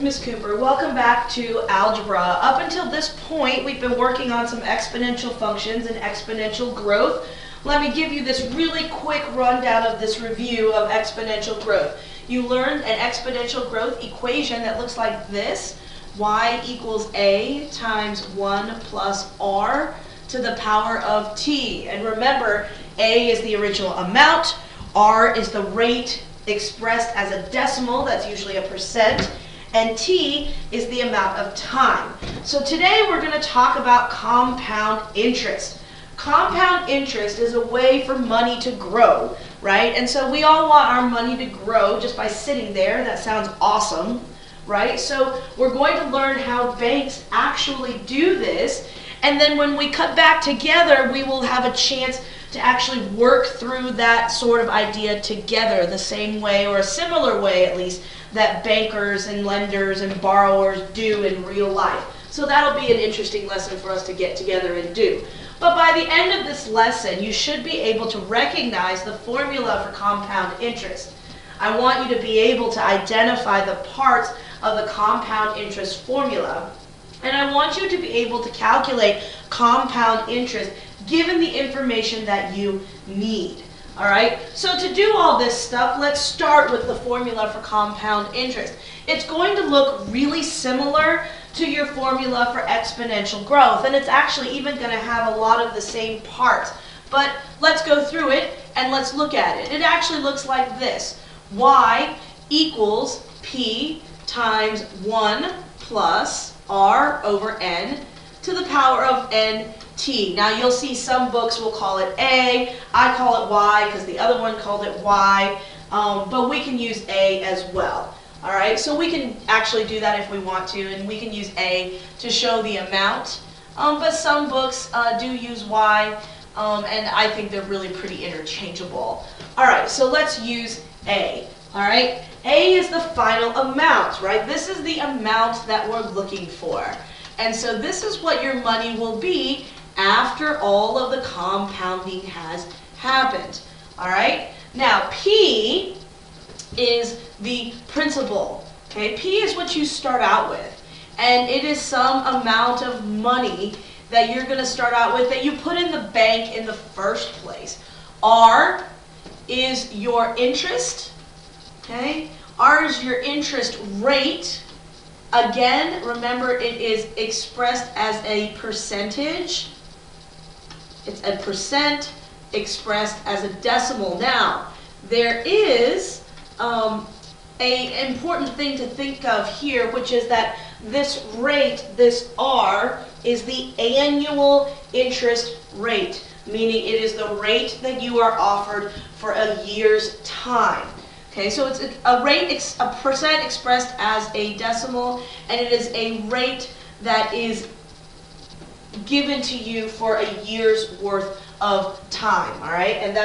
Ms. Cooper. Welcome back to Algebra. Up until this point, we've been working on some exponential functions and exponential growth. Let me give you this really quick rundown of this review of exponential growth. You learned an exponential growth equation that looks like this. Y equals A times 1 plus R to the power of t. And remember, A is the original amount, R is the rate expressed as a decimal, that's usually a percent, and t is the amount of time. So today we're going to talk about compound interest. Compound interest is a way for money to grow, right? And so we all want our money to grow just by sitting there. That sounds awesome, right? So we're going to learn how banks actually do this, and then when we cut back together, we will have a chance to actually work through that sort of idea together the same way, or a similar way at least, that bankers and lenders and borrowers do in real life. So that'll be an interesting lesson for us to get together and do. But by the end of this lesson, you should be able to recognize the formula for compound interest. I want you to be able to identify the parts of the compound interest formula, and I want you to be able to calculate compound interest given the information that you need. All right, so to do all this stuff, let's start with the formula for compound interest. It's going to look really similar to your formula for exponential growth, and it's actually even going to have a lot of the same parts. But let's go through it and let's look at it. It actually looks like this. Y equals P times 1 plus R over N to the power of N T. Now you'll see some books will call it A, I call it Y because the other one called it Y, but we can use A as well. Alright, so we can actually do that if we want to, and we can use A to show the amount, but some books do use Y, and I think they're really pretty interchangeable. Alright, so let's use A. Alright, A is the final amount, right? This is the amount that we're looking for. And so this is what your money will be after all of the compounding has happened. All right? Now, P is the principal. Okay? P is what you start out with. And it is some amount of money that you're going to start out with that you put in the bank in the first place. R is your interest. Okay? R is your interest rate. Again, remember it is expressed as a percentage. It's a percent expressed as a decimal. Now, there is an important thing to think of here, which is that this rate, this R, is the annual interest rate, meaning it is the rate that you are offered for a year's time. Okay, so it's a rate, a percent expressed as a decimal, and it is a rate that is given to you for a year's worth of time, all right? And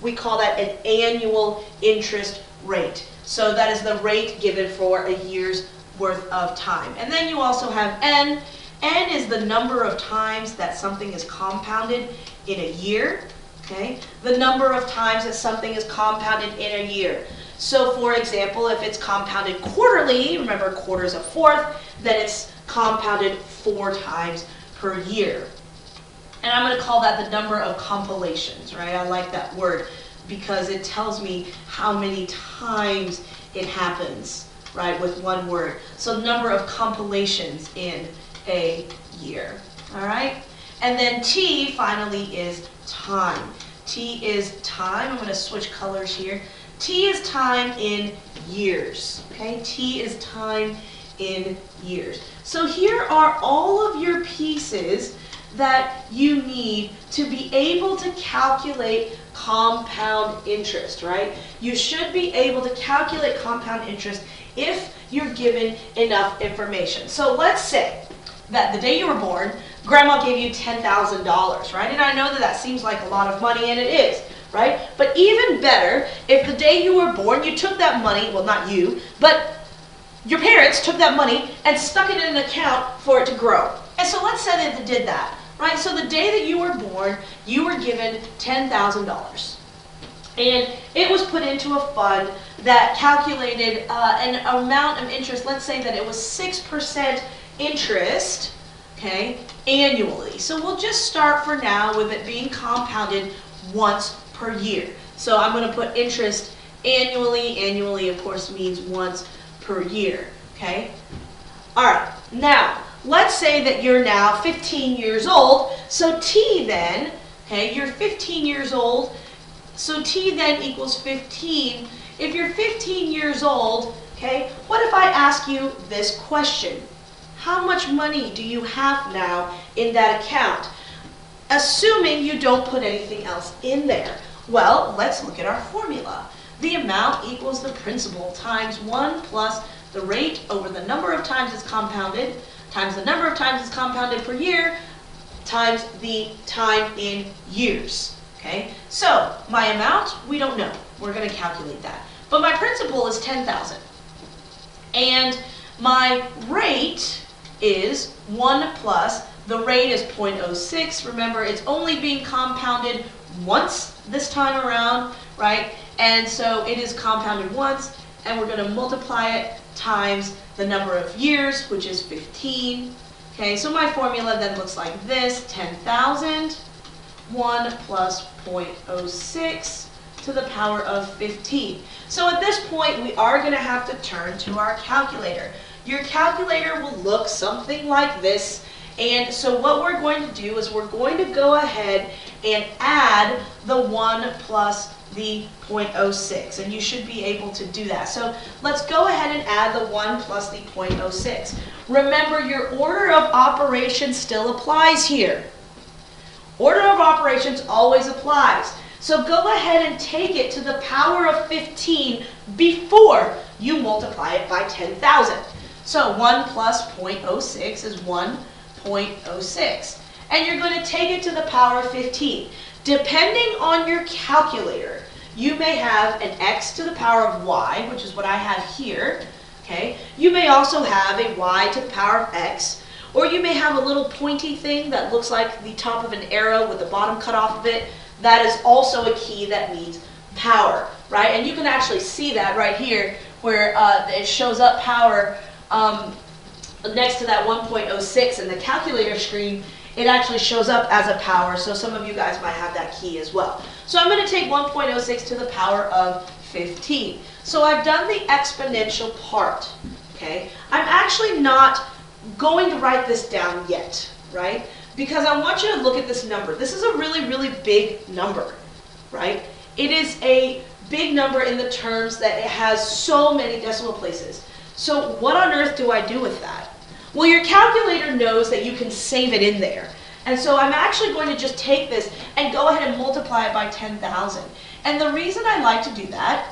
we call that an annual interest rate. So that is the rate given for a year's worth of time. And then you also have N. N is the number of times that something is compounded in a year, okay? The number of times that something is compounded in a year. So for example, if it's compounded quarterly, remember quarter is a fourth, then it's compounded 4 times per year. And I'm going to call that the number of compilations, right? I like that word because it tells me how many times it happens, right, with one word. So number of compilations in a year, all right? And then T finally is time. T is time. I'm going to switch colors here. T is time in years, okay? T is time in years. So here are all of your pieces that you need to be able to calculate compound interest, right? You should be able to calculate compound interest if you're given enough information. So let's say that the day you were born, Grandma gave you $10,000, right? And I know that that seems like a lot of money, and it is, right? But even better, if the day you were born, you took that money, well, not you, but your parents took that money and stuck it in an account for it to grow. And so let's say that they did that, right? So the day that you were born, you were given $10,000. And it was put into a fund that calculated an amount of interest. Let's say that it was 6% interest, okay, annually. So we'll just start for now with it being compounded once per year. So I'm going to put interest annually. Annually, of course, means once per year, okay? All right, now, let's say that you're now 15 years old. So T then, okay, you're 15 years old. So T then equals 15. If you're 15 years old, okay, what if I ask you this question? How much money do you have now in that account? Assuming you don't put anything else in there. Well, let's look at our formula. The amount equals the principal times 1 plus the rate over the number of times it's compounded, times the number of times it's compounded per year, times the time in years. Okay, so my amount, we don't know. We're going to calculate that. But my principal is 10,000. And my rate is 1 plus, the rate is 0.06. Remember, it's only being compounded once this time around, right? And so it is compounded once, and we're going to multiply it times the number of years, which is 15. Okay, so my formula then looks like this, 10,000. 1 plus 0.06 to the power of 15. So at this point, we are going to have to turn to our calculator. Your calculator will look something like this. And so what we're going to do is we're going to go ahead and add the 1 plus the 0.06. And you should be able to do that. So let's go ahead and add the 1 plus the 0.06. Remember, your order of operations still applies here. Order of operations always applies. So go ahead and take it to the power of 15 before you multiply it by 10,000. So 1 plus 0.06 is 1.06. And you're going to take it to the power of 15. Depending on your calculator, you may have an x to the power of y, which is what I have here. Okay? You may also have a y to the power of x. Or you may have a little pointy thing that looks like the top of an arrow with the bottom cut off of it. That is also a key that means power, right? And you can actually see that right here where it shows up power next to that 1.06 in the calculator screen. It actually shows up as a power, so some of you guys might have that key as well. So I'm going to take 1.06 to the power of 15. So I've done the exponential part, okay? I'm actually not going to write this down yet, right? Because I want you to look at this number. This is a really, really big number, right? It is a big number in the terms that it has so many decimal places. So what on earth do I do with that? Well, your calculator knows that you can save it in there. And so I'm actually going to just take this and go ahead and multiply it by 10,000. And the reason I like to do that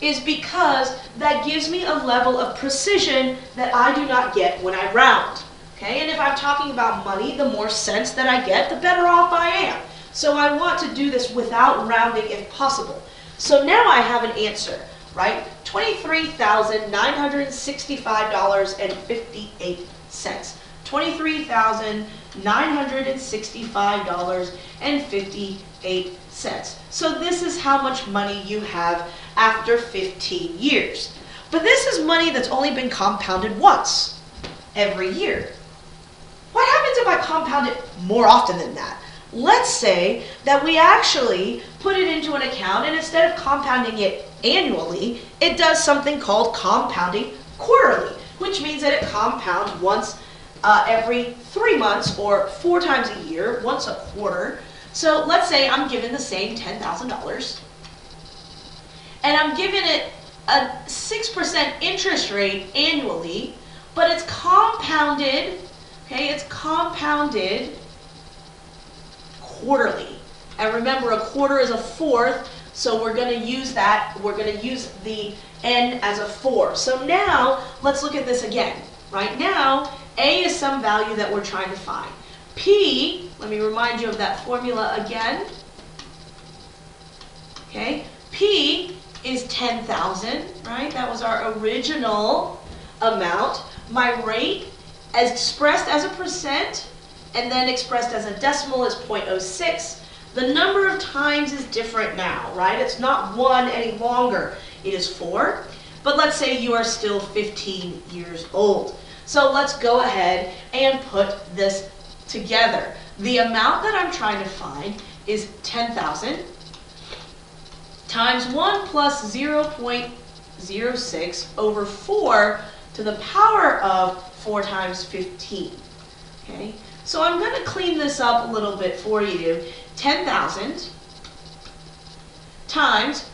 is because that gives me a level of precision that I do not get when I round. Okay, and if I'm talking about money, the more cents that I get, the better off I am. So I want to do this without rounding if possible. So now I have an answer, right? $23,965.58. $23,965.58. So this is how much money you have after 15 years. But this is money that's only been compounded once every year. What happens if I compound it more often than that? Let's say that we actually put it into an account, and instead of compounding it annually, it does something called compounding quarterly, which means that it compounds once every 3 months or 4 times a year, once a quarter. So let's say I'm given the same $10,000, and I'm given it a 6% interest rate annually, but it's compounded, okay, it's compounded quarterly. And remember, a quarter is a fourth, so we're going to use that. We're going to use the n as a 4. So now, let's look at this again. Right now, a is some value that we're trying to find. P, let me remind you of that formula again. Okay, P is 10,000, right? That was our original amount. My rate, as expressed as a percent, and then expressed as a decimal, is 0.06. The number of times is different now, right? It's not 1 any longer. It is 4. But let's say you are still 15 years old. So let's go ahead and put this together. The amount that I'm trying to find is 10,000 times 1 plus 0.06 over 4 to the power of 4 times 15. Okay? So I'm going to clean this up a little bit for you. 10,000 times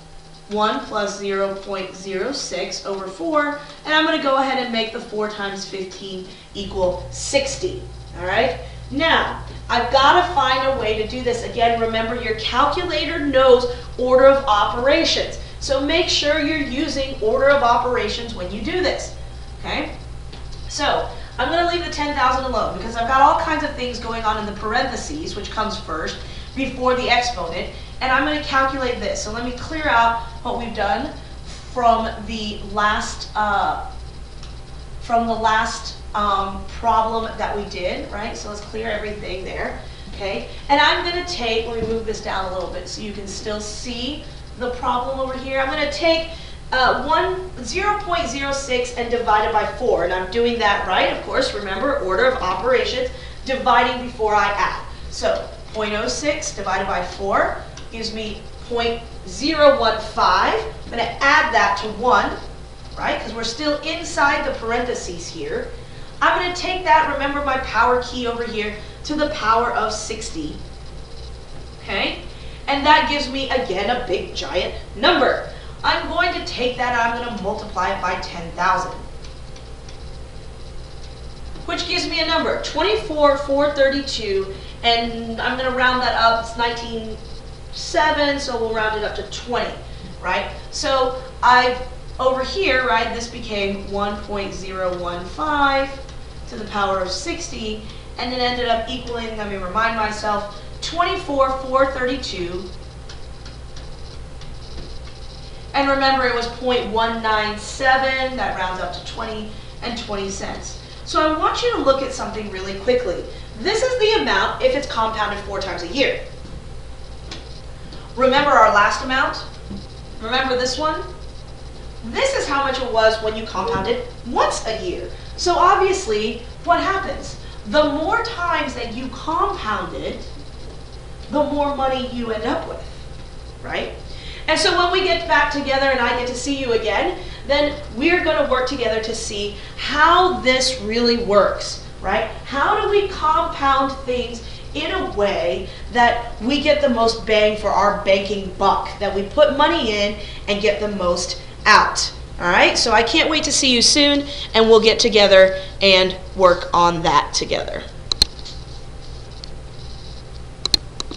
1 plus 0.06 over 4, and I'm going to go ahead and make the 4 times 15 equal 60. All right? Now, I've got to find a way to do this. Again, remember your calculator knows order of operations. So make sure you're using order of operations when you do this. Okay? So, I'm going to leave the 10,000 alone because I've got all kinds of things going on in the parentheses, which comes first, before the exponent, and I'm going to calculate this. So let me clear out what we've done from the last problem that we did, right? So let's clear everything there, okay? And I'm going to take, let me move this down a little bit so you can still see the problem over here. I'm going to take 0.06 and divide it by 4, and I'm doing that right, of course, remember, order of operations, dividing before I add. So 0.06 divided by 4 gives me 0.015. I'm going to add that to 1, right, because we're still inside the parentheses here. I'm going to take that, remember my power key over here, to the power of 60. Okay? And that gives me, again, a big, giant number. I'm going to take that and I'm going to multiply it by 10,000. Which gives me a number, 24,432, and I'm going to round that up. It's 19.7, so we'll round it up to 20, right? So I've, over here, right, this became 1.015 to the power of 60, and it ended up equaling, let me remind myself, 24,432. And remember, it was 0.197, that rounds up to 20 and 20 cents. So I want you to look at something really quickly. This is the amount if it's compounded 4 times a year. Remember our last amount? Remember this one? This is how much it was when you compounded once a year. So obviously, what happens? The more times that you compound it, the more money you end up with, right? And so when we get back together and I get to see you again, then we're going to work together to see how this really works, right? How do we compound things in a way that we get the most bang for our banking buck, that we put money in and get the most out? All right, so I can't wait to see you soon, and we'll get together and work on that together.